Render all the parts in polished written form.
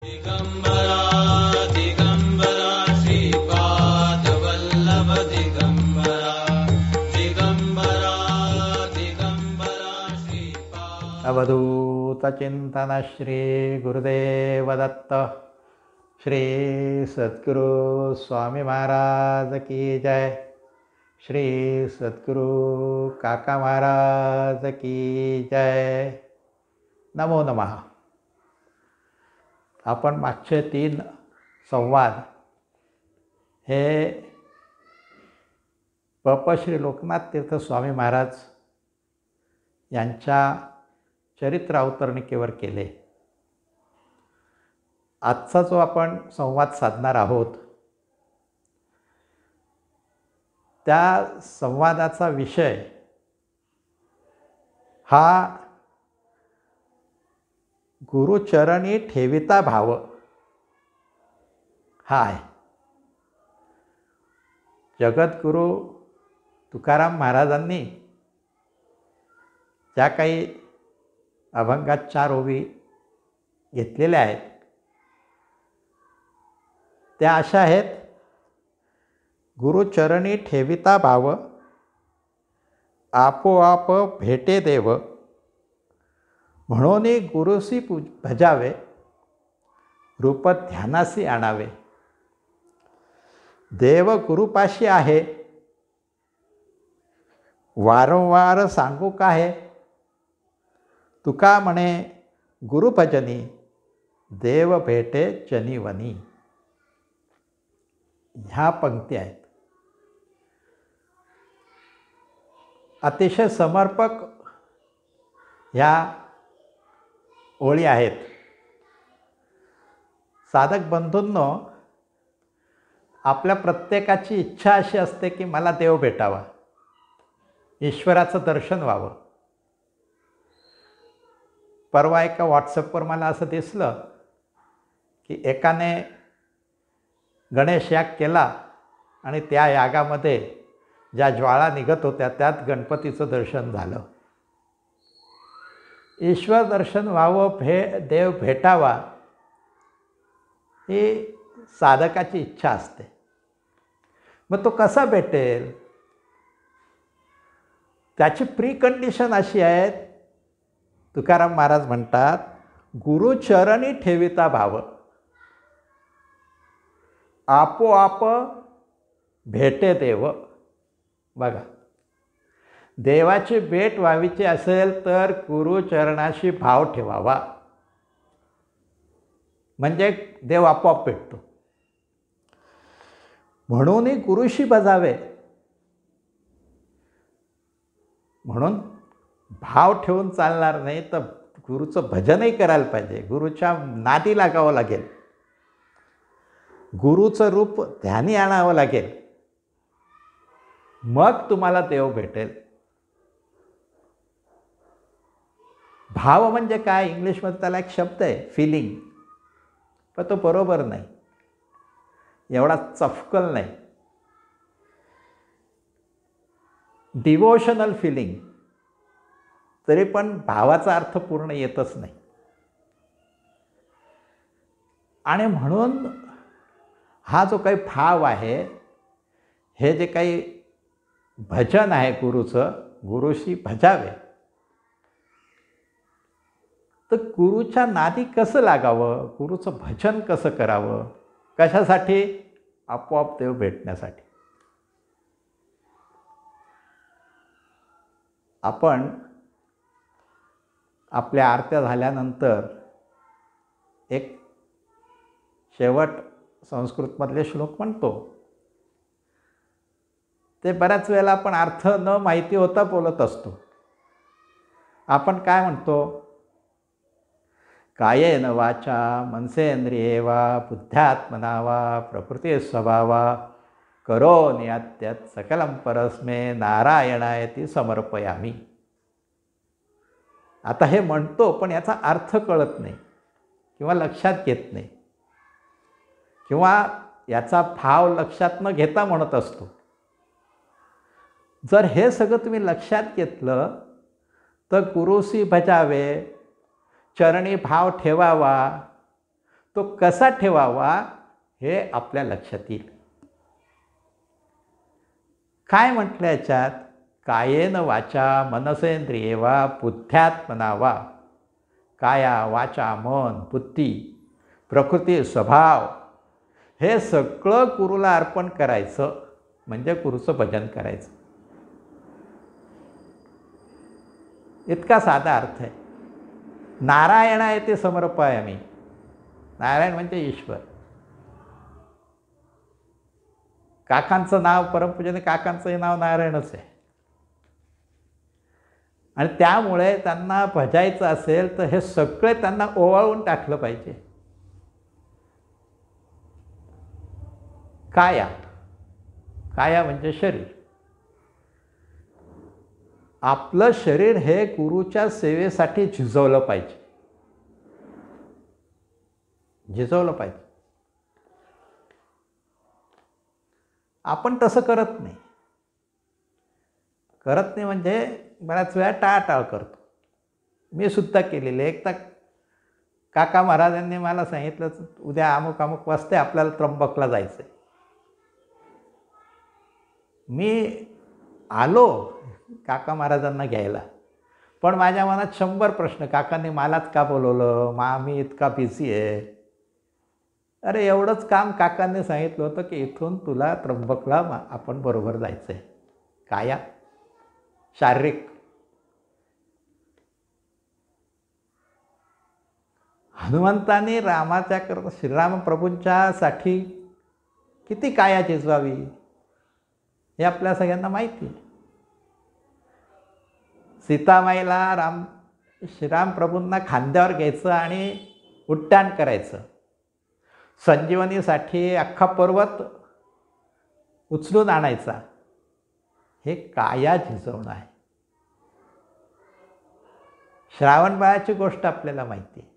दिगंबरा दिगंबरा श्रीपाद वल्लभ दिगंबरा दिगंबरा दिगंबरा श्रीपाद। अवधूत चिंतन श्री गुरुदेव दत्त। श्री सद्गुरु स्वामी महाराज की जय। श्री सद्गुरु काका महाराज की जय। नमो नमः। आपण मागचे 3 संवाद हे पप श्री लोकनाथ तीर्थ स्वामी महाराज यांच्या चरित्र अवतरणिकेवर केले। आजचा जो आपण संवाद साधणार आहोत त्या संवादाचा विषय हा गुरुचरणी ठेविता भाव हा आहे। जगद्गुरु तुकाराम महाराजांनी ज्या काही अभंगात 4 ओवी घेतलेल्या आहेत त्या अशा आहेत। गुरुचरणी ठेविता भाव आपोआप भेटे देव, म्हणून गुरुसी भजावे रूप ध्यानासी आणावे। देव गुरुपाशी आहे वारंवार सांगू काहे, तुका म्हणे गुरुभजनी देव भेटे जनीवनी। ह्या पंक्ती आहेत। अतिशय समर्पक ह्या ओळी आहेत। साधक बंधूंनो, आपल्या प्रत्येकाची इच्छा अशी असते की मला देव भेटावा, ईश्वराचं दर्शन व्हावं। परवा एका व्हॉट्सअपवर मला असं दिसलं की एकाने गणेश याग केला आणि त्या यागामध्ये ज्या ज्वाळा निघत होत्या त्यात गणपतीचं दर्शन झालं। ईश्वर दर्शन व्हावं, देव भेटावा ही साधकाची इच्छा असते। मग तो कसा भेटेल? त्याची प्री कंडिशन अशी आहे, तुकाराम महाराज म्हणतात गुरुचरणी ठेविता भाव आपोआप भेटे देव। बघा, देवाची भेट व्हावीची असेल तर गुरुचरणाशी भाव ठेवावा, म्हणजे देव आपोआप भेटतो। म्हणून गुरुशी भजावे, म्हणून भाव ठेवून चालणार नाही, तर गुरुचं भजनही करायला पाहिजे, गुरुच्या नादी लागावं लागेल, गुरुचं रूप ध्यानी आणावं लागेल, मग तुम्हाला देव भेटेल। भाव म्हणजे काय? इंग्लिशमध्ये त्याला एक शब्द आहे फिलिंग, पण तो बरोबर नाही, एवढा चफकल नाही। डिवोशनल फिलिंग, तरी पण भावाचा अर्थ पूर्ण येतच नाही। आणि म्हणून हा जो काही भाव आहे, हे जे काही भजन आहे गुरुचं, गुरुशी भजावे, तर गुरुच्या नादी कसं लागावं, गुरुचं भजन कसं करावं, कशासाठी? आपोआप देव भेटण्यासाठी। आपण आपल्या आरत्या झाल्यानंतर एक शेवट संस्कृतमधले श्लोक म्हणतो, ते बऱ्याच वेळेला आपण अर्थ न माहिती होता बोलत असतो। आपण काय म्हणतो? कायेन वाचा मनसेंद्रिये वा बुद्ध्यात्मना वा प्रकृती स्वभावा करोमि यत् सकलं परस्मै नारायणायति समर्पयामि। आता हे म्हणतो, पण याचा अर्थ कळत नाही किंवा लक्षात घेत नाही, किंवा याचा भाव लक्षात न घेता म्हणत असतो। जर हे सगळं तुम्ही लक्षात घेतलं तर गुरुसी भजावे, चरणी भाव ठेवावा, तो कसा ठेवावा हे आपल्या लक्षात येईल. काय म्हटलं याच्यात? कायेन वाचा मनसेंद्रिये वा बुद्ध्यात्मना वा. काया वाचा मन बुद्धी प्रकृती स्वभाव हे सगळं गुरुला अर्पण करायचं म्हणजे गुरुचं भजन करायचं. इतका साधा अर्थ आहे. नारायणा येते समर्पयामी. नारायण म्हणजे ईश्वर. काकांचं नाव परमपूजने काकांचंही नाव नारायणच आहे. आणि त्यामुळे त्यांना भजायचं असेल तर हे सगळे त्यांना ओवाळून टाकलं पाहिजे. काया, काया म्हणजे शरीर. आपलं शरीर हे गुरुच्या सेवेसाठी झिजवलं पाहिजे. झिजवलं पाहिजे. आपण तसं करत नाही. करत नाही म्हणजे बऱ्याच वेळा टाळाटाळ करतो. मी सुद्धा केलेले. एकदा काका महाराजांनी मला सांगितलं उद्या अमुक अमुक वाजता आपल्याला त्र्यंबकला जायचं आहे. मी आलो काका महाराजांना घ्यायला, पण माझ्या मनात 100 प्रश्न. काकांनी मलाच का बोलवलं? मी इतका बिझी आहे. अरे एवढंच काम काकांनी सांगितलं होतं की इथून तुला त्र्यंबकला आपण बरोबर जायचं आहे. काया शारीरिक. हनुमंतांनी रामाच्या करता श्रीराम प्रभूंच्यासाठी किती काया झिजवावी हे आपल्या सगळ्यांना माहिती आहे. सीतामाईला श्रीराम प्रभूंना खांद्यावर घ्यायचं आणि उड्डाण करायचं. संजीवनीसाठी अख्खा पर्वत उचलून आणायचा. हे काया झिजवणं आहे. श्रावणबाळाची गोष्ट आपल्याला माहिती आहे.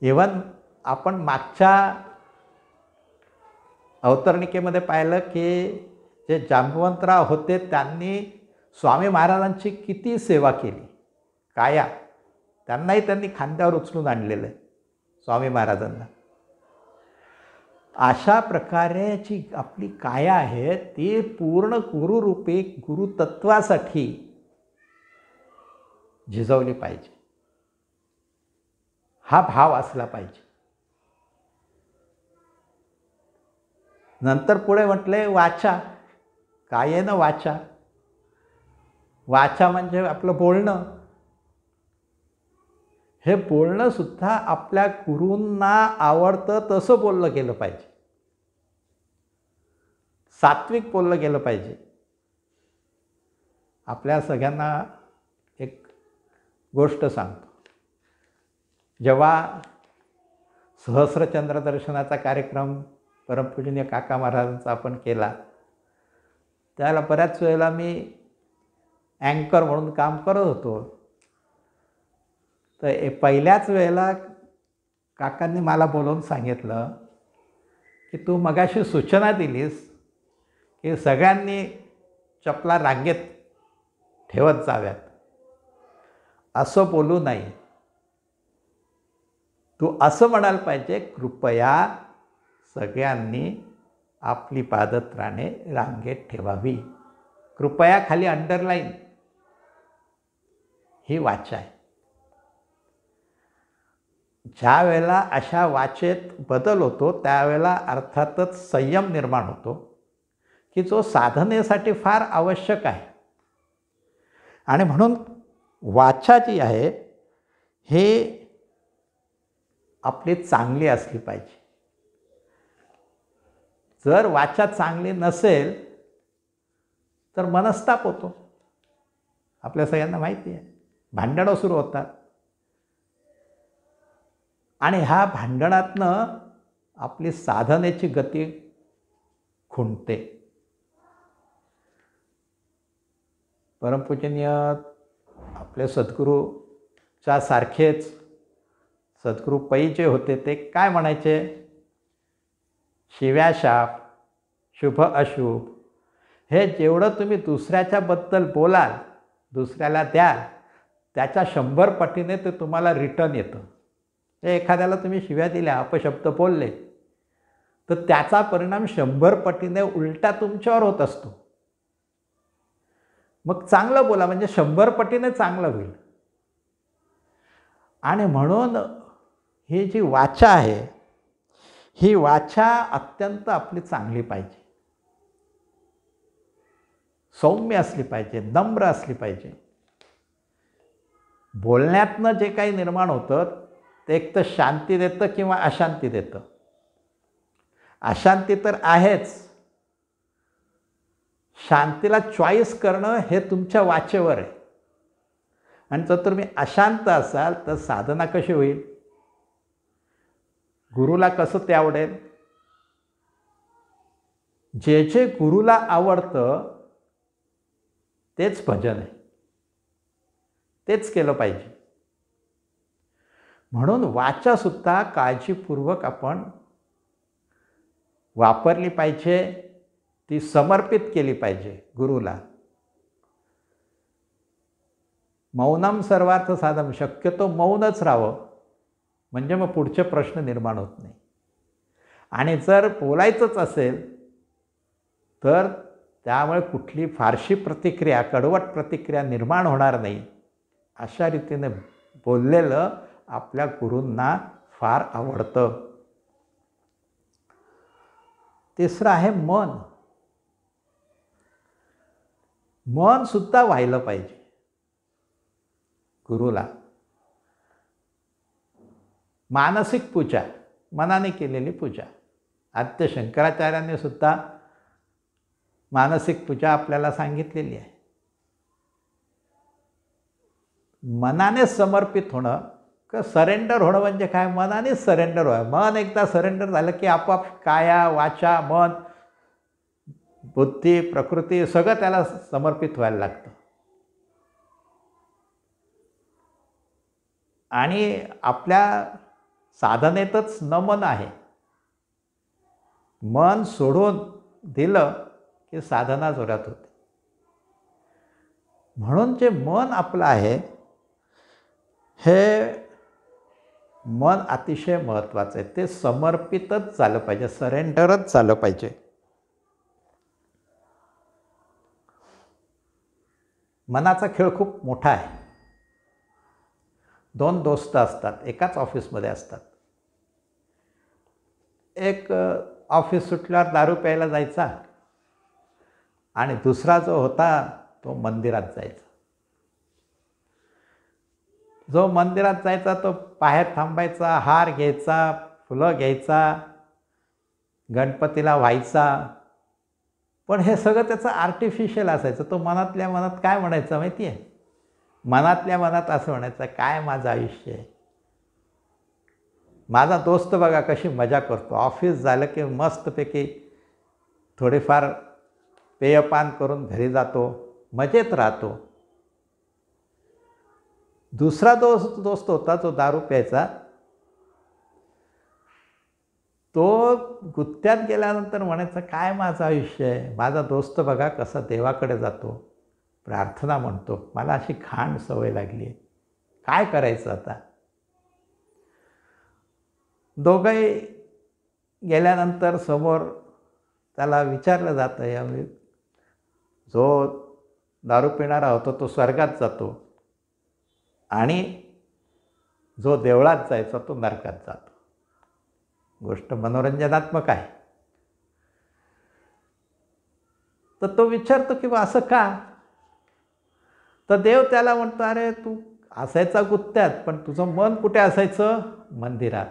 इव्हन आपण मागच्या अवतरणिकेमध्ये पाहिलं की जे जांबवंतराव होते त्यांनी स्वामी महाराजांची किती सेवा केली. काया त्यांनाही त्यांनी खांद्यावर उचलून आणलेलं आहे स्वामी महाराजांना. अशा प्रकारे जी आपली काया आहे ती पूर्ण गुरुरूपी गुरुतत्वासाठी झिजवली पाहिजे. हा भाव असला पाहिजे. नंतर पुढे म्हटले वाचा. कायेनं वाचा. वाचा म्हणजे आपलं बोलणं. हे बोलणं सुद्धा आपल्या गुरूंना आवडतं तसं बोललं गेलं पाहिजे. सात्विक बोललं गेलं पाहिजे. आपल्या सगळ्यांना एक गोष्ट सांगतो. जेव्हा सहस्रचंद्र दर्शनाचा कार्यक्रम परमपूजनीय काका महाराजांचा आपण केला त्याला बऱ्याच वेळेला मी अँकर म्हणून काम करत होतो. तर पहिल्याच वेळेला काकांनी मला बोलवून सांगितलं की तू मगाशी सूचना दिलीस की सगळ्यांनी चपला रांगेत ठेवत जाव्यात. असं बोलू नाही. तू असं म्हणायला पाहिजे कृपया सगळ्यांनी आपली पादत्राणे रांगेत ठेवावी. कृपया खाली अंडरलाईन ही वाचा आहे. ज्या वेळेला अशा वाचेत बदल होतो त्यावेळेला अर्थातच संयम निर्माण होतो की जो साधनेसाठी फार आवश्यक आहे. आणि म्हणून वाचा जी आहे हे आपली चांगली असली पाहिजे. जर वाचा चांगली नसेल तर मनस्ताप होतो. आपल्या सगळ्यांना माहिती आहे. भांडणं सुरू होतात आणि ह्या भांडणातनं आपली साधनेची गती खुंटते. परमपूजनीय आपले सद्गुरूच्या सारखेच सद्गुरू पै जे होते ते काय म्हणायचे? शिव्या शाप शुभ अशुभ हे जेवढं तुम्ही दुसऱ्याच्याबद्दल बोलाल दुसऱ्याला द्याल त्याच्या 100 पटीने ते तुम्हाला रिटर्न येतं. एखाद्याला तुम्ही शिव्या दिल्या, अपशब्द बोलले, तर त्याचा परिणाम 100 पटीने उलटा तुमच्यावर होत असतो. मग चांगलं बोला, म्हणजे 100 पटीने चांगलं होईल. आणि म्हणून ही जी वाचा आहे, ही वाचा अत्यंत आपली चांगली पाहिजे, सौम्य असली पाहिजे, नम्र असली पाहिजे. बोलण्यातनं जे काही निर्माण होतं ते एक तर शांती देतं किंवा अशांती देतं. अशांती तर आहेच, शांतीला चॉईस करणं हे तुमच्या वाचेवर आहे. आणि जर तुम्ही अशांत असाल तर साधना कशी होईल? गुरुला कसं ते आवडेल? जे जे गुरुला आवडतं तेच भजन आहे, तेच केलं पाहिजे. म्हणून वाचासुद्धा काळजीपूर्वक आपण वापरली पाहिजे, ती समर्पित केली पाहिजे गुरुला. मौनम सर्वार्थ साधम, शक्यतो मौनच राहावं, म्हणजे मग पुढचे प्रश्न निर्माण होत नाही. आणि जर बोलायचंच असेल तर त्यामुळे कुठली फारशी प्रतिक्रिया, कडवट प्रतिक्रिया निर्माण होणार नाही. अशा रीतीने बोललेलं आपल्या गुरूंना फार आवडतं. तिसरं आहे मन. मन सुद्धा व्हायला पाहिजे गुरुला. मानसिक पूजा, मनाने केलेली पूजा. आद्य शंकराचार्यांनी सुद्धा मानसिक पूजा आपल्याला सांगितलेली आहे. मनाने समर्पित होणं, का सरेंडर होणं म्हणजे काय? मनानेच सरेंडर व्हावं. मन एकदा सरेंडर झालं की आपोआप काया, वाचा, मन, बुद्धी, प्रकृती सगळं त्याला समर्पित व्हायला लागतं. आणि आपल्या साधनेतच नमन आहे. मन सोडून दिलं की साधना जोरात होते. म्हणून जे मन आपलं आहे हे मन अतिशय महत्त्वाचं आहे. ते समर्पितच झालं पाहिजे, सरेंडरच झालं पाहिजे. मनाचा खेळ खूप मोठा आहे. 2 दोस्त असतात, एकाच ऑफिसमध्ये असतात. एक ऑफिस सुटल्यावर दारू प्यायला जायचा आणि दुसरा जो होता तो मंदिरात जायचा. जो मंदिरात जायचा तो बाहेर थांबायचा, हार घ्यायचा, फुलं घ्यायचा, गणपतीला व्हायचा. पण हे सगळं त्याचं आर्टिफिशियल असायचं. तो मनातल्या मनात काय म्हणायचा माहिती आहे? मनातल्या मनात असं म्हणायचं, काय माझं आयुष्य आहे. माझा दोस्त बघा कशी मजा करतो. ऑफिस झालं की मस्तपैकी थोडेफार पेयपान करून घरी जातो, मजेत राहतो. दुसरा दोस्त होता जो दारू प्यायचा, तो गुत्त्यात गेल्यानंतर म्हणायचं, काय माझं आयुष्य आहे. माझा दोस्त बघा कसा देवाकडे जातो, प्रार्थना म्हणतो, मला अशी घाण सवय लागली आहे, काय करायचं आता. दोघंही गेल्यानंतर समोर त्याला विचारलं जातं, यावेळी जो दारू पिणारा होता तो स्वर्गात जातो आणि जो देवळात जायचा तो नरकात जातो. गोष्ट मनोरंजनात्मक आहे. तर तो विचारतो की बा असं का? तर देव त्याला म्हणतो, अरे तू असायचा गुत्त्यात, पण तुझं मन कुठे असायचं? मंदिरात.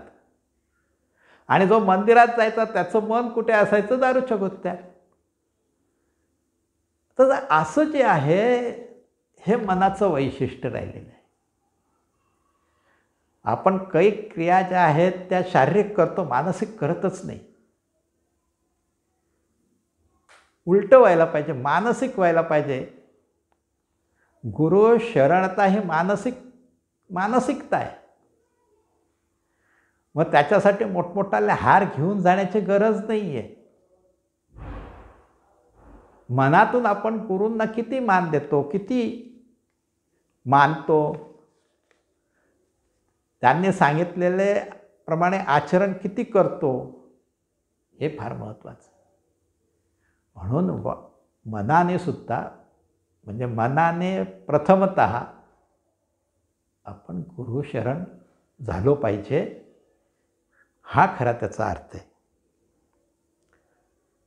आणि जो मंदिरात जायचा त्याचं मन कुठे असायचं? दारूच्या गुत्त्यात. तर असं जे आहे हे मनाचं वैशिष्ट्य राहिलेलं आहे. आपण काही क्रिया ज्या आहेत त्या शारीरिक करतो, मानसिक करतच नाही. उलटं व्हायला पाहिजे, मानसिक व्हायला पाहिजे. गुरु शरणता ही मानसिकता आहे. मग त्याच्यासाठी मोठमोठाले हार घेऊन जाण्याची गरज नाही आहे. मनातून आपण गुरूंना किती मान देतो, किती मानतो, त्यांनी सांगितलेले प्रमाणे आचरण किती करतो हे फार महत्त्वाचं. म्हणून मनाने सुद्धा, म्हणजे मनाने प्रथमतः आपण गुरुशरण झालो पाहिजे, हा खरा त्याचा अर्थ आहे.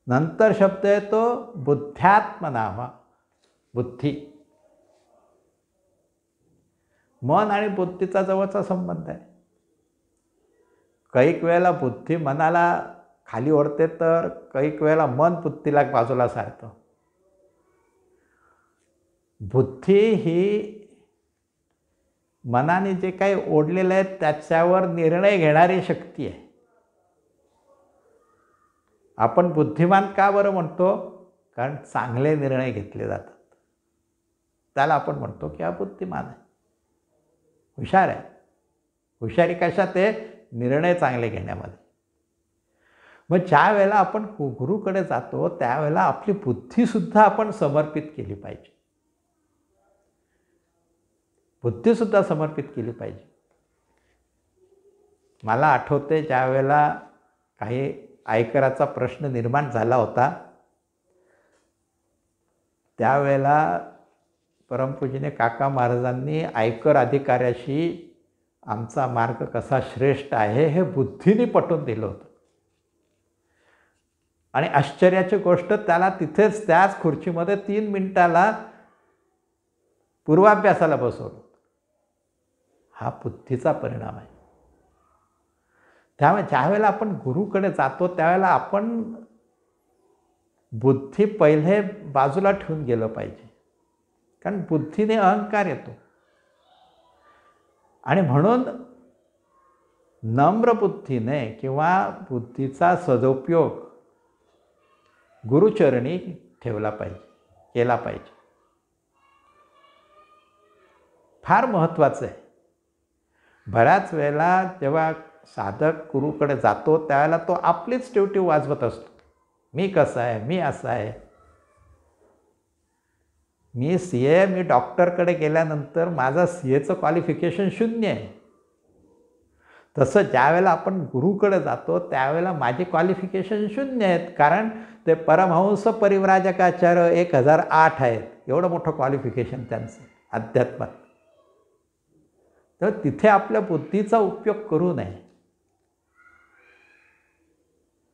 नंतर शब्द येतो बुद्ध्यात्मनावा. बुद्धी, मन आणि बुद्धीचा जवळचा संबंध आहे. कैक वेळेला बुद्धी मनाला खाली ओढते, तर कैक वेळेला मन बुद्धीला बाजूला सारतं. बुद्धी ही मनाने जे काही ओढलेलं आहे त्याच्यावर निर्णय घेणारी शक्ती आहे. आपण बुद्धिमान का बरं म्हणतो? कारण चांगले निर्णय घेतले जातात. त्याला आपण म्हणतो की हा बुद्धिमान आहे, हुशार आहे. हुशारी कशात आहे? निर्णय चांगले घेण्यामध्ये. मग ज्या वेळेला आपण गुरुकडे जातो त्यावेळेला आपली बुद्धीसुद्धा आपण समर्पित केली पाहिजे. बुद्धीसुद्धा समर्पित केली पाहिजे. मला आठवते ज्या वेळेला काही आयकराचा प्रश्न निर्माण झाला होता, त्यावेळेला परमपूजनीय काका महाराजांनी आयकर अधिकाऱ्याशी आमचा मार्ग कसा श्रेष्ठ आहे हे बुद्धीने पटवून दिलं होतं. आणि आश्चर्याची गोष्ट, त्याला तिथेच त्याच खुर्चीमध्ये 3 मिनिटाला पूर्वाभ्यासाला बसवलं. हा बुद्धीचा परिणाम आहे. त्यामुळे ज्यावेळेला आपण गुरुकडे जातो त्यावेळेला आपण बुद्धी पहिले बाजूला ठेवून गेलं पाहिजे. कारण बुद्धीने अहंकार येतो. आणि म्हणून नम्र बुद्धीने किंवा बुद्धीचा सदुपयोग गुरुचरणी ठेवला पाहिजे, केला पाहिजे. फार महत्त्वाचं आहे. बऱ्याच वेळेला जेव्हा साधक गुरुकडे जातो त्यावेळेला तो आपलीच टिवटिव वाजवत असतो. मी कसा आहे, मी असा आहे, मी CA, मी डॉक्टरकडे गेल्यानंतर माझा CAचं क्वालिफिकेशन 0 आहे. तसं ज्यावेळेला आपण गुरुकडे जातो त्यावेळेला माझी क्वालिफिकेशन 0 आहेत. कारण ते परमहंस परिव्राजकाचार्य 1008 आहेत. एवढं मोठं क्वालिफिकेशन त्यांचं अध्यात्मात. तर तिथे आपल्या बुद्धीचा उपयोग करू नये.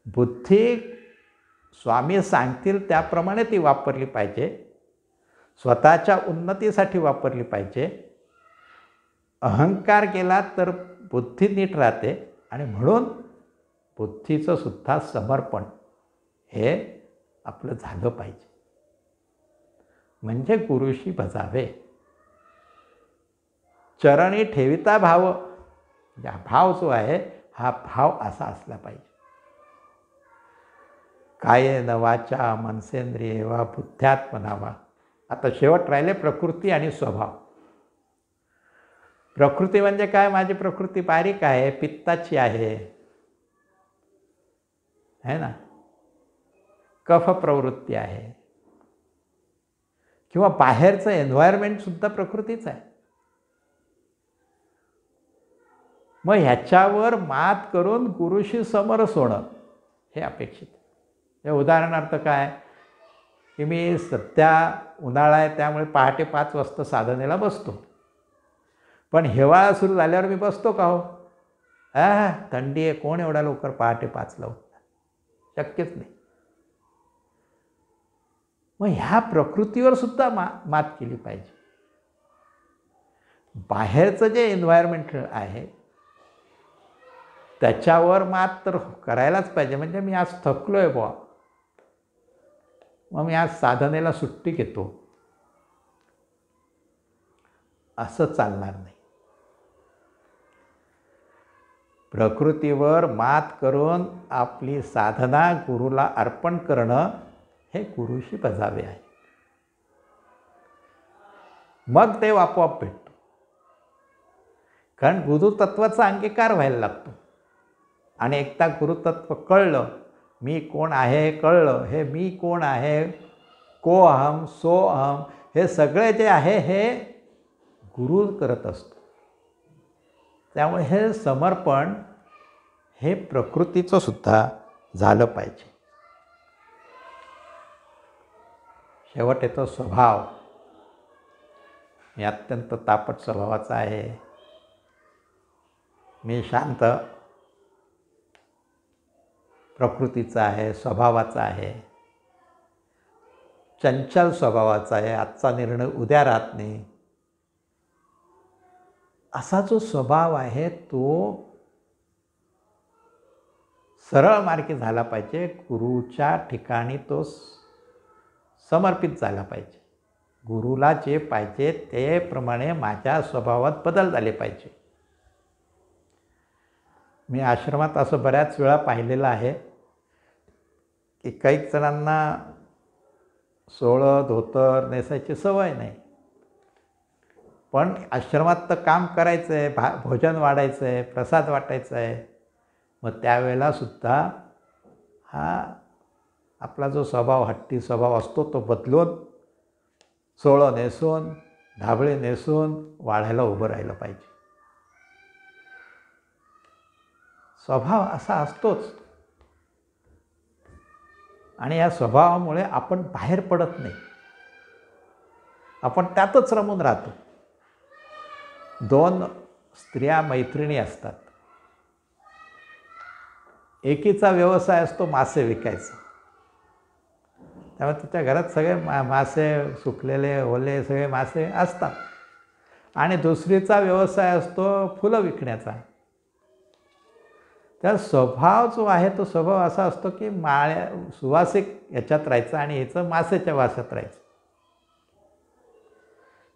बुद्धी स्वामी सांगतील त्याप्रमाणे ती वापरली पाहिजे. स्वतःच्या उन्नतीसाठी वापरली पाहिजे. अहंकार केला तर बुद्धी नीट राहते. आणि म्हणून बुद्धीचं सुद्धा समर्पण हे आपलं झालं पाहिजे. म्हणजे गुरुशी भजावे. चरणी ठेविता भाव, हा भाव जो आहे हा भाव असा असला पाहिजे. कायेन वाचा मनसेंद्रिये वा बुद्ध्यात्मनावा. आता शेवट राहिले प्रकृती आणि स्वभाव. प्रकृती म्हणजे काय? माझी प्रकृती बारीक आहे, पित्ताची आहे, है ना, कफ प्रवृत्ती आहे. किंवा बाहेरचं एन्व्हायरमेंट सुद्धा प्रकृतीच आहे. मग ह्याच्यावर मात करून गुरुशी समरस होणं हे अपेक्षित आहे. हे उदाहरणार्थ काय की मी सध्या उन्हाळा आहे त्यामुळे पहाटे 5 वाजता साधनेला बसतो. पण हिवाळा सुरू झाल्यावर मी बसतो का हो? थंडी आहे, कोण एवढ्या लवकर पहाटे 5ला उठतात? शक्यच नाही. मग ह्या प्रकृतीवर सुद्धा मात केली पाहिजे. बाहेरचं जे एन्व्हायरमेंट आहे त्याच्यावर मात तर करायलाच पाहिजे. म्हणजे मी आज थकलो आहे बुवा, मग मी आज साधनेला सुट्टी घेतो, असं चालणार नाही. प्रकृतीवर मात करून आपली साधना गुरुला अर्पण करणं हे गुरुशी बजावे आहे. मग ते आपोआप भेटतो. कारण गुरुतत्वाचा अंगीकार व्हायला लागतो. आणि एकदा गुरुतत्व कळलं, मी कोण आहे कळलं, हे मी कोण आहे, को अहम सो अहम, हे सगळे जे आहे हे गुरु करत असतो. त्यामुळे हे समर्पण हे प्रकृतीचं सुद्धा झालं पाहिजे. शेवट येतो स्वभाव. मी अत्यंत तापट स्वभावाचा आहे, मी शांत प्रकृतीचा आहे, स्वभावाचा आहे, चंचल स्वभावाचा आहे, आजचा निर्णय उद्या राहत नाही. असा जो स्वभाव आहे तो सरळ मार्गी झाला पाहिजे. गुरुच्या ठिकाणी तो समर्पित झाला पाहिजे. गुरुला जे पाहिजे ते प्रमाणे माझ्या स्वभावात बदल झाले पाहिजे. मी आश्रमात असं बऱ्याच वेळा पाहिलेलं आहे की काही जणांना सोळं धोतर नेसायची सवय नाही, पण आश्रमात तर काम करायचं आहे, भोजन वाढायचं आहे, प्रसाद वाटायचा आहे. मग त्यावेळेला सुद्धा हा आपला जो स्वभाव हट्टी स्वभाव असतो तो बदलून सोळं नेसून ढाबळे नेसून वाढायला उभं राहिलं पाहिजे. स्वभाव असा असतोच आणि या स्वभावामुळे आपण बाहेर पडत नाही, आपण त्यातच रमून राहतो. 2 स्त्रिया मैत्रिणी असतात, एकीचा व्यवसाय असतो मासे विकायचा. त्यामुळे तिच्या घरात सगळे मासे सुकलेले ओले सगळे मासे असतात. आणि दुसरीचा व्यवसाय असतो फुलं विकण्याचा. त्या स्वभाव जो आहे तो स्वभाव असा असतो की सुवासिक याच्यात राहायचं आणि याचं मासेच्या वासात राहायचं.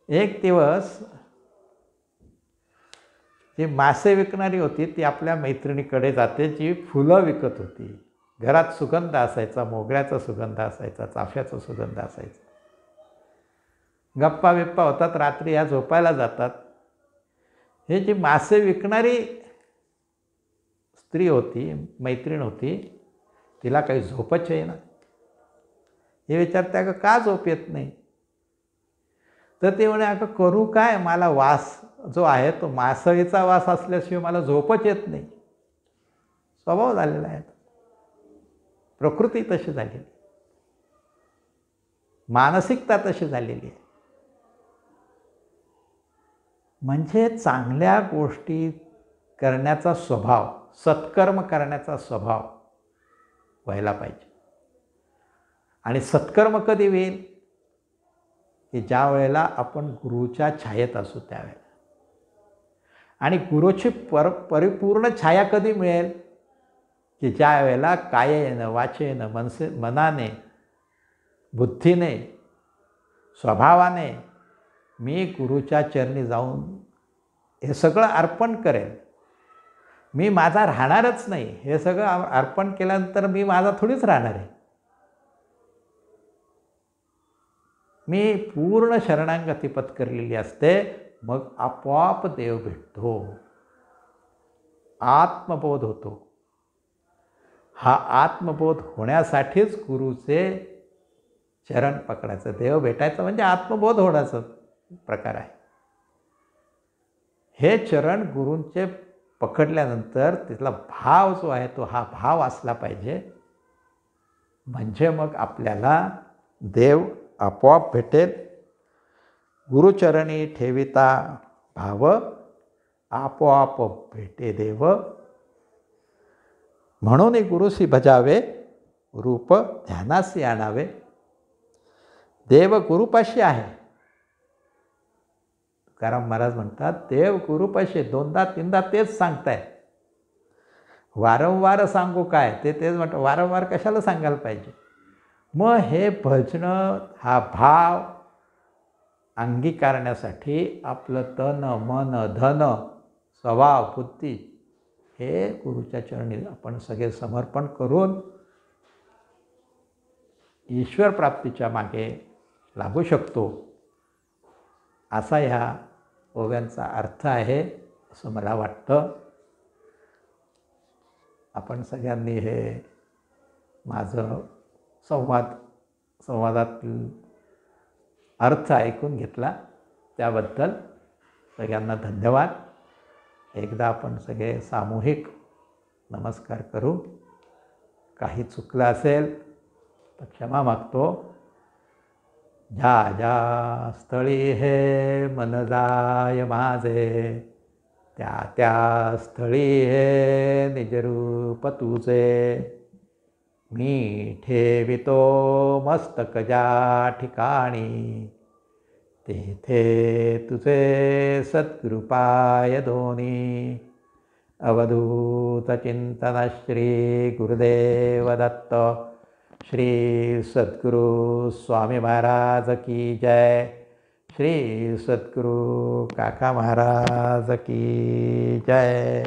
एक दिवस जी मासे विकणारी होती ती आपल्या मैत्रिणीकडे जाते जी फुलं विकत होती. घरात सुगंध असायचा, मोगऱ्याचा सुगंध असायचा, चाफ्याचा सुगंध असायचा. गप्पा बिप्पा होतात, रात्री ह्या झोपायला जातात. हे जी मासे विकणारी स्त्री होती, मैत्रीण होती, तिला काही झोपच येईना. हे विचारते अगं का झोप येत नाही? तर ते म्हणे अगं करू काय, मला वास जो आहे तो मासळीचा वास असल्याशिवाय मला झोपच येत नाही. स्वभाव झालेला आहे, प्रकृती तशी झालेली, मानसिकता तशी झालेली आहे. म्हणजे चांगल्या गोष्टी करण्याचा स्वभाव, सत्कर्म करण्याचा स्वभाव व्हायला पाहिजे. आणि सत्कर्म कधी होईल की ज्या वेळेला आपण गुरुच्या छायेत असू त्यावेळेला. आणि गुरुची परिपूर्ण छाया कधी मिळेल की ज्या वेळेला कायेनं वाचेनं मनाने बुद्धीने स्वभावाने मी गुरुच्या चरणी जाऊन हे सगळं अर्पण करेल. मी माझा राहणारच नाही, हे सगळं अर्पण केल्यानंतर मी माझा थोडीच राहणार आहे. मी पूर्ण शरणागती पत्करलेली असते. मग आपोआप देव भेटतो, आत्मबोध होतो. हा आत्मबोध होण्यासाठीच गुरुचे चरण पकडायचं. देव भेटायचं म्हणजे आत्मबोध होण्याचा प्रकार आहे. हे चरण गुरूंचे पकडल्यानंतर तिथला भाव जो आहे तो हा भाव असला पाहिजे. म्हणजे मग आपल्याला देव आपोआप भेटेल. गुरुचरणी ठेविता भाव, आपोआप भेटे देव. म्हणून गुरुसी भजावे, रूप ध्यानासी आणावे. देव गुरुपाशी आहे. तुकाराम महाराज म्हणतात देव गुरुपाशी. 2दा-3दा तेच सांगताय. वारंवार सांगू काय, तेच म्हणतात. वारंवार कशाला सांगायला पाहिजे. मग हे भजनं हा भाव अंगीकारण्यासाठी आपलं तन मन धन स्वभाव बुद्धी हे गुरुच्या चरणी आपण सगळे समर्पण करून ईश्वर प्राप्तीच्या मागे लागू शकतो. असा ह्या ओव्यांचा अर्थ आहे असं मला वाटतं. आपण सगळ्यांनी हे माझं संवादातील अर्थ ऐकून घेतला त्याबद्दल सगळ्यांना धन्यवाद. एकदा आपण सगळे सामूहिक नमस्कार करू. काही चुकलं असेल तर क्षमा मागतो. ज्या ज्या स्थळी हे मन जाय माझे, त्या त्या स्थळी हे निजरूप तुझे. मी ठेवितो मस्तक ज्या ठिकाणी, तेथे तुझे सद्गुरुपाय दोन्ही. अवधूत चिंतन श्री गुरुदेव दत्त. श्री सद्गुरु स्वामी महाराज की जय. श्री सद्गुरु काका महाराज की जय.